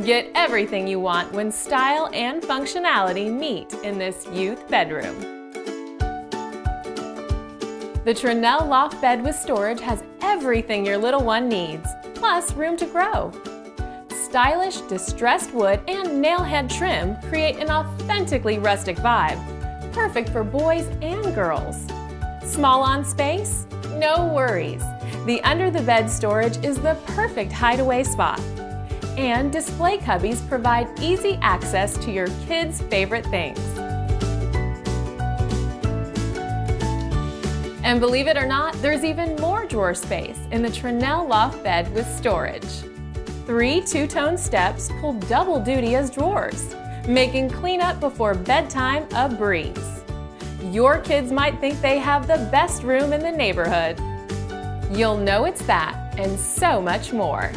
Get everything you want when style and functionality meet in this youth bedroom. The Trinell loft bed with storage has everything your little one needs, plus room to grow. Stylish distressed wood and nailhead trim create an authentically rustic vibe, perfect for boys and girls. Small on space? No worries. The under-the-bed storage is the perfect hideaway spot. And display cubbies provide easy access to your kids' favorite things. And believe it or not, there's even more drawer space in the Trinell loft bed with storage. 3 two-tone steps pull double duty as drawers, making cleanup before bedtime a breeze. Your kids might think they have the best room in the neighborhood. You'll know it's that and so much more.